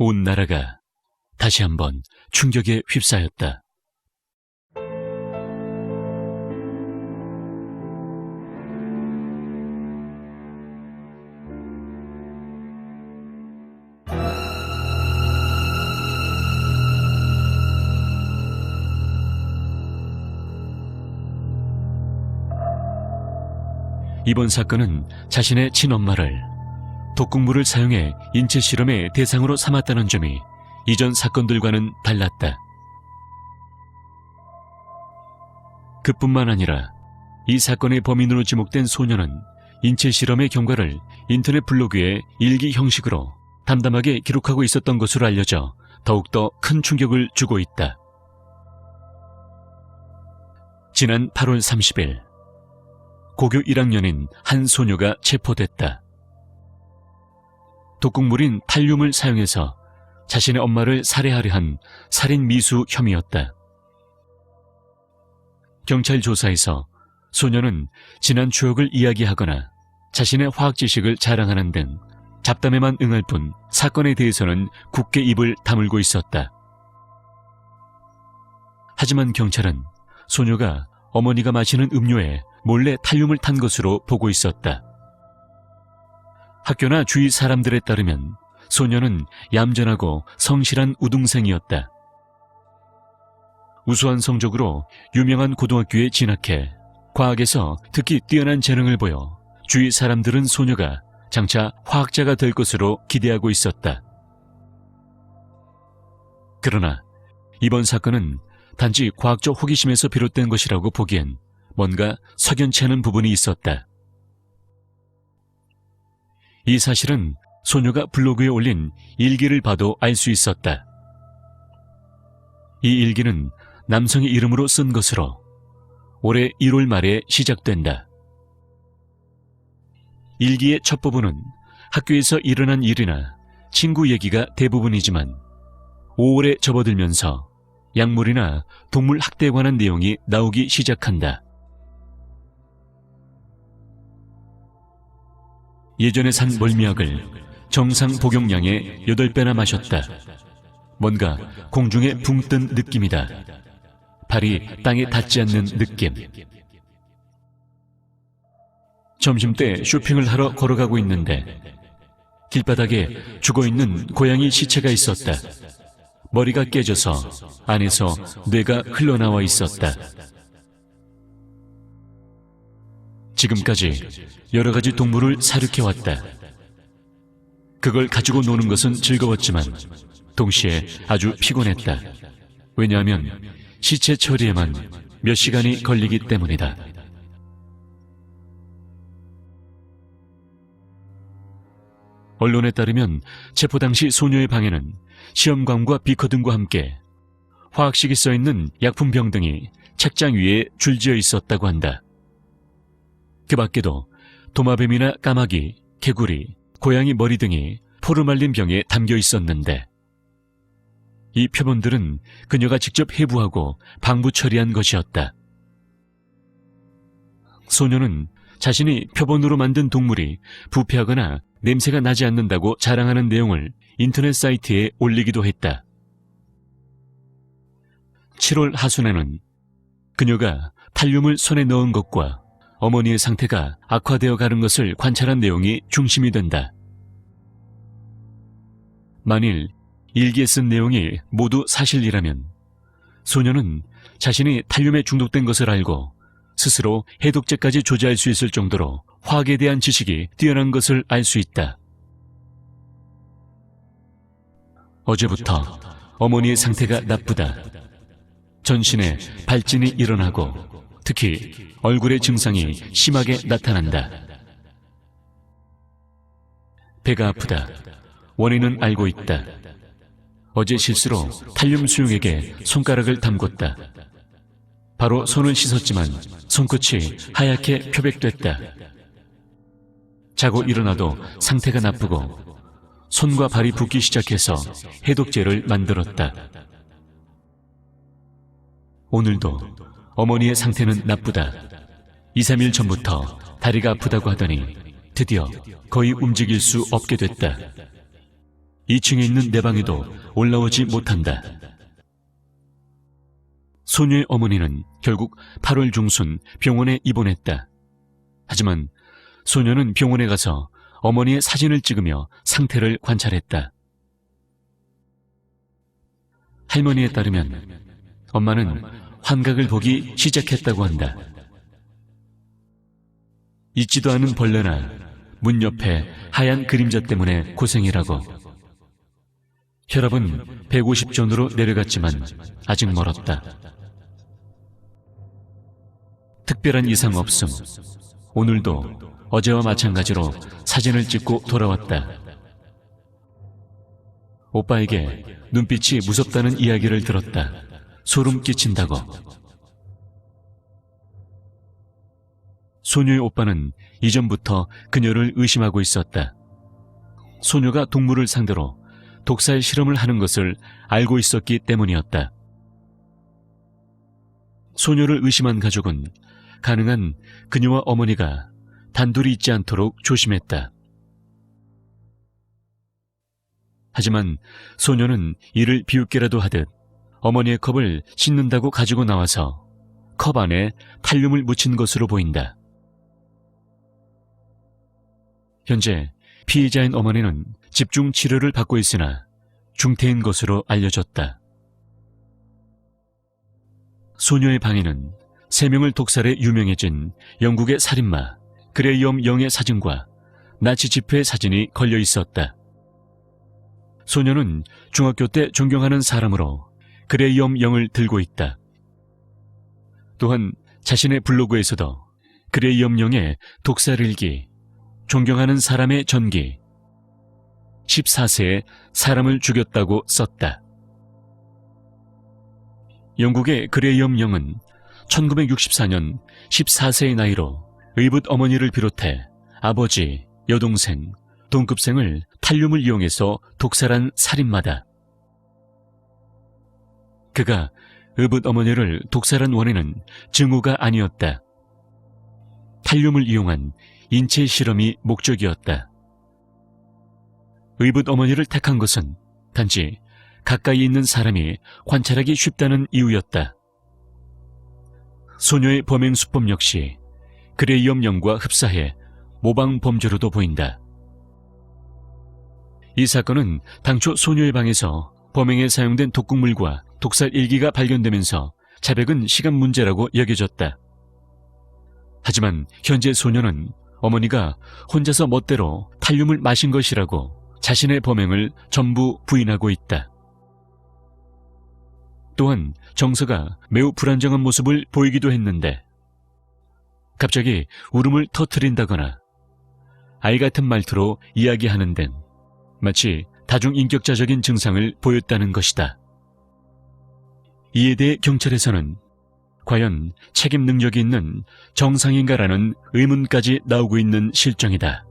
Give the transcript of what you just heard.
온 나라가 다시 한번 충격에 휩싸였다. 이번 사건은 자신의 친엄마를 독극물을 사용해 인체 실험의 대상으로 삼았다는 점이 이전 사건들과는 달랐다. 그뿐만 아니라 이 사건의 범인으로 지목된 소녀는 인체 실험의 경과를 인터넷 블로그에 일기 형식으로 담담하게 기록하고 있었던 것으로 알려져 더욱더 큰 충격을 주고 있다. 지난 8월 30일 고교 1학년인 한 소녀가 체포됐다. 독극물인 탈륨을 사용해서 자신의 엄마를 살해하려 한 살인 미수 혐의였다. 경찰 조사에서 소녀는 지난 추억을 이야기하거나 자신의 화학 지식을 자랑하는 등 잡담에만 응할 뿐 사건에 대해서는 굳게 입을 다물고 있었다. 하지만 경찰은 소녀가 어머니가 마시는 음료에 몰래 탈륨을 탄 것으로 보고 있었다. 학교나 주위 사람들에 따르면 소녀는 얌전하고 성실한 우등생이었다. 우수한 성적으로 유명한 고등학교에 진학해 과학에서 특히 뛰어난 재능을 보여 주위 사람들은 소녀가 장차 화학자가 될 것으로 기대하고 있었다. 그러나 이번 사건은 단지 과학적 호기심에서 비롯된 것이라고 보기엔 뭔가 석연치 않은 부분이 있었다. 이 사실은 소녀가 블로그에 올린 일기를 봐도 알 수 있었다. 이 일기는 남성의 이름으로 쓴 것으로 올해 1월 말에 시작된다. 일기의 첫 부분은 학교에서 일어난 일이나 친구 얘기가 대부분이지만 5월에 접어들면서 약물이나 동물 학대에 관한 내용이 나오기 시작한다. 예전에 산 멀미약을 정상 복용량의 8배나 마셨다. 뭔가 공중에 붕 뜬 느낌이다. 발이 땅에 닿지 않는 느낌. 점심때 쇼핑을 하러 걸어가고 있는데 길바닥에 죽어있는 고양이 시체가 있었다. 머리가 깨져서 안에서 뇌가 흘러나와 있었다. 지금까지 여러 가지 동물을 사육해왔다. 그걸 가지고 노는 것은 즐거웠지만 동시에 아주 피곤했다. 왜냐하면 시체 처리에만 몇 시간이 걸리기 때문이다. 언론에 따르면 체포 당시 소녀의 방에는 시험관과 비커 등과 함께 화학식이 써있는 약품병 등이 책장 위에 줄지어 있었다고 한다. 그 밖에도 도마뱀이나 까마귀, 개구리, 고양이 머리 등이 포르말린 병에 담겨 있었는데 이 표본들은 그녀가 직접 해부하고 방부 처리한 것이었다. 소녀는 자신이 표본으로 만든 동물이 부패하거나 냄새가 나지 않는다고 자랑하는 내용을 인터넷 사이트에 올리기도 했다. 7월 하순에는 그녀가 탈륨을 손에 넣은 것과 어머니의 상태가 악화되어 가는 것을 관찰한 내용이 중심이 된다. 만일 일기에 쓴 내용이 모두 사실이라면 소녀는 자신이 탈륨에 중독된 것을 알고 스스로 해독제까지 조제할 수 있을 정도로 화학에 대한 지식이 뛰어난 것을 알 수 있다. 어제부터 어머니의 상태가 나쁘다. 전신에 발진이 일어나고 특히 얼굴의 증상이 심하게 나타난다. 배가 아프다. 원인은 알고 있다. 어제 실수로 탈륨 수용액에 손가락을 담궜다. 바로 손을 씻었지만 손끝이 하얗게 표백됐다. 자고 일어나도 상태가 나쁘고 손과 발이 붓기 시작해서 해독제를 만들었다. 오늘도 어머니의 상태는 나쁘다. 2, 3일 전부터 다리가 아프다고 하더니 드디어 거의 움직일 수 없게 됐다. 2층에 있는 내 방에도 올라오지 못한다. 소녀의 어머니는 결국 8월 중순 병원에 입원했다. 하지만 소녀는 병원에 가서 어머니의 사진을 찍으며 상태를 관찰했다. 할머니에 따르면 엄마는 환각을 보기 시작했다고 한다. 잊지도 않은 벌레나 문 옆에 하얀 그림자 때문에 고생이라고. 혈압은 150전으로 내려갔지만 아직 멀었다. 특별한 이상 없음. 오늘도 어제와 마찬가지로 사진을 찍고 돌아왔다. 오빠에게 눈빛이 무섭다는 이야기를 들었다. 소름 끼친다고. 소녀의 오빠는 이전부터 그녀를 의심하고 있었다. 소녀가 동물을 상대로 독살 실험을 하는 것을 알고 있었기 때문이었다. 소녀를 의심한 가족은 가능한 그녀와 어머니가 단둘이 있지 않도록 조심했다. 하지만 소녀는 이를 비웃게라도 하듯 어머니의 컵을 씻는다고 가지고 나와서 컵 안에 탈륨을 묻힌 것으로 보인다. 현재 피해자인 어머니는 집중 치료를 받고 있으나 중태인 것으로 알려졌다. 소녀의 방에는 3명을 독살해 유명해진 영국의 살인마 그레이엄 영의 사진과 나치 집회 사진이 걸려 있었다. 소녀는 중학교 때 존경하는 사람으로 그레이엄 영을 들고 있다. 또한 자신의 블로그에서도 그레이엄 영의 독살일기, 존경하는 사람의 전기, 14세에 사람을 죽였다고 썼다. 영국의 그레이엄 영은 1964년 14세의 나이로 의붓 어머니를 비롯해 아버지, 여동생, 동급생을 탈륨을 이용해서 독살한 살인마다. 그가 의붓 어머니를 독살한 원인은 증오가 아니었다. 탈륨을 이용한 인체 실험이 목적이었다. 의붓 어머니를 택한 것은 단지 가까이 있는 사람이 관찰하기 쉽다는 이유였다. 소녀의 범행 수법 역시 그레이엄 영과 흡사해 모방 범죄로도 보인다. 이 사건은 당초 소녀의 방에서 범행에 사용된 독극물과 독살 일기가 발견되면서 자백은 시간 문제라고 여겨졌다. 하지만 현재 소녀는 어머니가 혼자서 멋대로 탈륨을 마신 것이라고 자신의 범행을 전부 부인하고 있다. 또한 정서가 매우 불안정한 모습을 보이기도 했는데 갑자기 울음을 터뜨린다거나 아이 같은 말투로 이야기하는 등 마치 다중인격자적인 증상을 보였다는 것이다. 이에 대해 경찰에서는 과연 책임 능력이 있는 정상인가라는 의문까지 나오고 있는 실정이다.